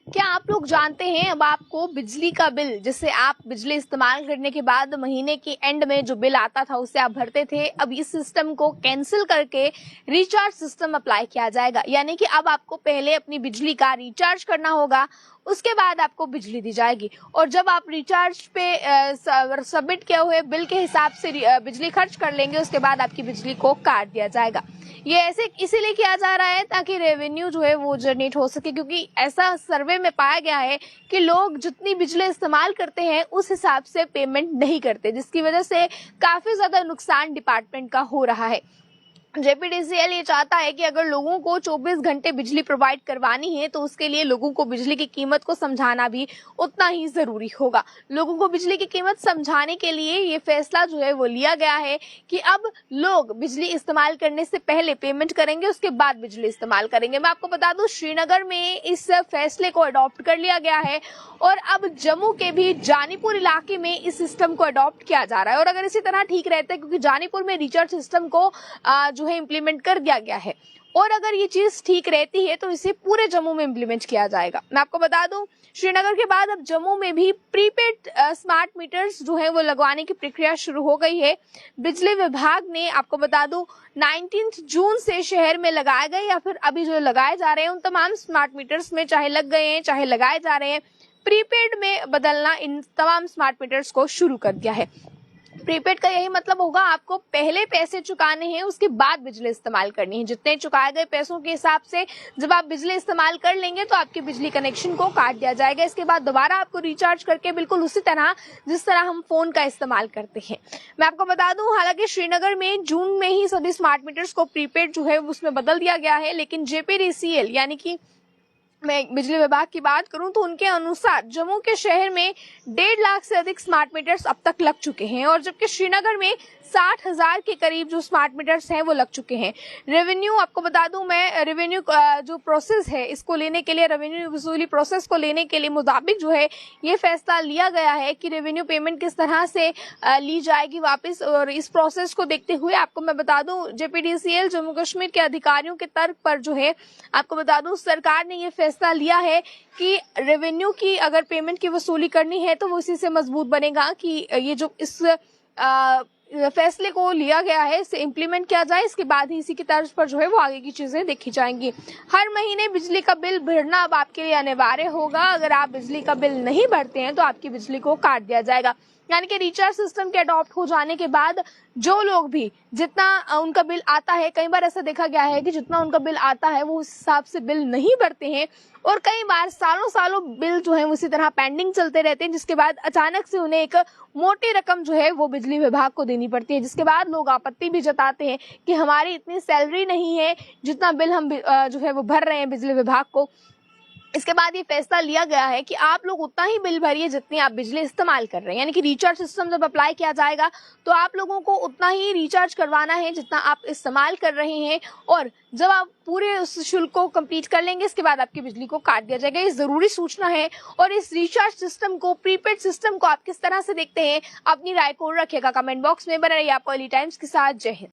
क्या आप लोग जानते हैं अब आपको बिजली का बिल, जिससे आप बिजली इस्तेमाल करने के बाद महीने के एंड में जो बिल आता था उससे आप भरते थे, अब इस सिस्टम को कैंसिल करके रिचार्ज सिस्टम अप्लाई किया जाएगा। यानी कि अब आपको पहले अपनी बिजली का रिचार्ज करना होगा, उसके बाद आपको बिजली दी जाएगी। और जब आप रिचार्ज पे सबमिट किए हुए बिल के हिसाब से बिजली खर्च कर लेंगे, उसके बाद आपकी बिजली को काट दिया जाएगा। ये ऐसे इसीलिए किया जा रहा है ताकि रेवेन्यू जो है वो जनरेट हो सके, क्योंकि ऐसा सर्वे में पाया गया है कि लोग जितनी बिजली इस्तेमाल करते हैं उस हिसाब से पेमेंट नहीं करते, जिसकी वजह से काफी ज्यादा नुकसान डिपार्टमेंट का हो रहा है। जेपीडीसीएल ये चाहता है कि अगर लोगों को 24 घंटे बिजली प्रोवाइड करवानी है तो उसके लिए लोगों को बिजली की कीमत को समझाना भी उतना ही जरूरी होगा। लोगों को बिजली की कीमत समझाने के लिए ये फैसला जो है वो लिया गया है कि अब लोग बिजली इस्तेमाल करने से पहले पेमेंट करेंगे, उसके बाद बिजली इस्तेमाल करेंगे। मैं आपको बता दूं, श्रीनगर में इस फैसले को अडॉप्ट कर लिया गया है और अब जम्मू के भी जानीपुर इलाके में इस सिस्टम को अडॉप्ट किया जा रहा है। और अगर इसी तरह ठीक रहता है, क्योंकि जानीपुर में रिचार्ज सिस्टम को जो है इम्प्लीमेंट कर दिया गया है, और अगर ये चीज ठीक रहती है तो इसे पूरे जम्मू में इम्प्लीमेंट किया जाएगा। मैं आपको बता दूं, श्रीनगर के बाद अब जम्मू में भी प्रीपेड स्मार्ट मीटर्स जो है वो लगवाने की प्रक्रिया शुरू हो गई है। बिजली विभाग ने, आपको बता दूं, 19 जून से शहर में लगाए गए या फिर अभी जो लगाए जा रहे हैं उन तमाम स्मार्ट मीटर्स में, चाहे लग गए हैं चाहे लगाए जा रहे हैं, प्रीपेड में बदलना इन तमाम स्मार्ट मीटर्स को शुरू कर दिया है। प्रीपेड का यही मतलब होगा, आपको पहले पैसे चुकाने हैं, उसके बाद बिजली इस्तेमाल करनी है। जितने चुकाए गए पैसों के हिसाब से जब आप बिजली इस्तेमाल कर लेंगे तो आपके बिजली कनेक्शन को काट दिया जाएगा। इसके बाद दोबारा आपको रिचार्ज करके बिल्कुल उसी तरह जिस तरह हम फोन का इस्तेमाल करते हैं। मैं आपको बता दूं, हालांकि श्रीनगर में जून में ही सभी स्मार्ट मीटर्स को प्रीपेड जो है उसमें बदल दिया गया है, लेकिन जेपीडीसीएल यानी कि मैं बिजली विभाग की बात करूं तो उनके अनुसार जम्मू के शहर में 1.5 लाख से अधिक स्मार्ट मीटर्स अब तक लग चुके हैं, और जबकि श्रीनगर में 60,000 के करीब जो स्मार्ट मीटर्स हैं वो लग चुके हैं। रेवेन्यू, आपको बता दूं मैं, रेवेन्यू जो प्रोसेस है इसको लेने के लिए, रेवेन्यू वसूली प्रोसेस को लेने के लिए मुताबिक जो है ये फैसला लिया गया है कि रेवेन्यू पेमेंट किस तरह से ली जाएगी वापस। और इस प्रोसेस को देखते हुए आपको मैं बता दूं, जेपीडीसीएल जम्मू कश्मीर के अधिकारियों के तर्क पर जो है, आपको बता दूं, सरकार ने ये फैसला लिया है कि रेवेन्यू की अगर पेमेंट की वसूली करनी है तो वो इसी से मजबूत बनेगा कि ये जो इस फैसले को लिया गया है इसे इम्प्लीमेंट किया जाए। इसके बाद ही इसी की तर्ज पर जो है वो आगे की चीजें देखी जाएंगी। हर महीने बिजली का बिल भरना अब आपके लिए अनिवार्य होगा। अगर आप बिजली का बिल नहीं भरते हैं तो आपकी बिजली को काट दिया जाएगा। यानी कि रिचार्ज सिस्टम के अडॉप्ट हो जाने के बाद जो लोग भी जितना उनका बिल आता है, कई बार ऐसा देखा गया है कि जितना उनका बिल आता है वो उस हिसाब से बिल नहीं भरते हैं, और कई बार सालों सालों बिल जो है उसी तरह पेंडिंग चलते रहते हैं, जिसके बाद अचानक से उन्हें एक मोटी रकम जो है वो बिजली विभाग को देनी पड़ती है, जिसके बाद लोग आपत्ति भी जताते हैं कि हमारी इतनी सैलरी नहीं है जितना बिल हम जो है वो भर रहे हैं बिजली विभाग को। इसके बाद ये फैसला लिया गया है कि आप लोग उतना ही बिल भरिए जितनी आप बिजली इस्तेमाल कर रहे हैं। यानी कि रिचार्ज सिस्टम जब अप्लाई किया जाएगा तो आप लोगों को उतना ही रिचार्ज करवाना है जितना आप इस्तेमाल कर रहे हैं, और जब आप पूरे उस शुल्क को कंप्लीट कर लेंगे इसके बाद आपकी बिजली को काट दिया जाएगा। ये जरूरी सूचना है। और इस रिचार्ज सिस्टम को, प्रीपेड सिस्टम को आप किस तरह से देखते हैं, अपनी राय को रखिएगा कमेंट बॉक्स में। बने रहिए आप अर्ली टाइम्स के साथ। जय हिंद।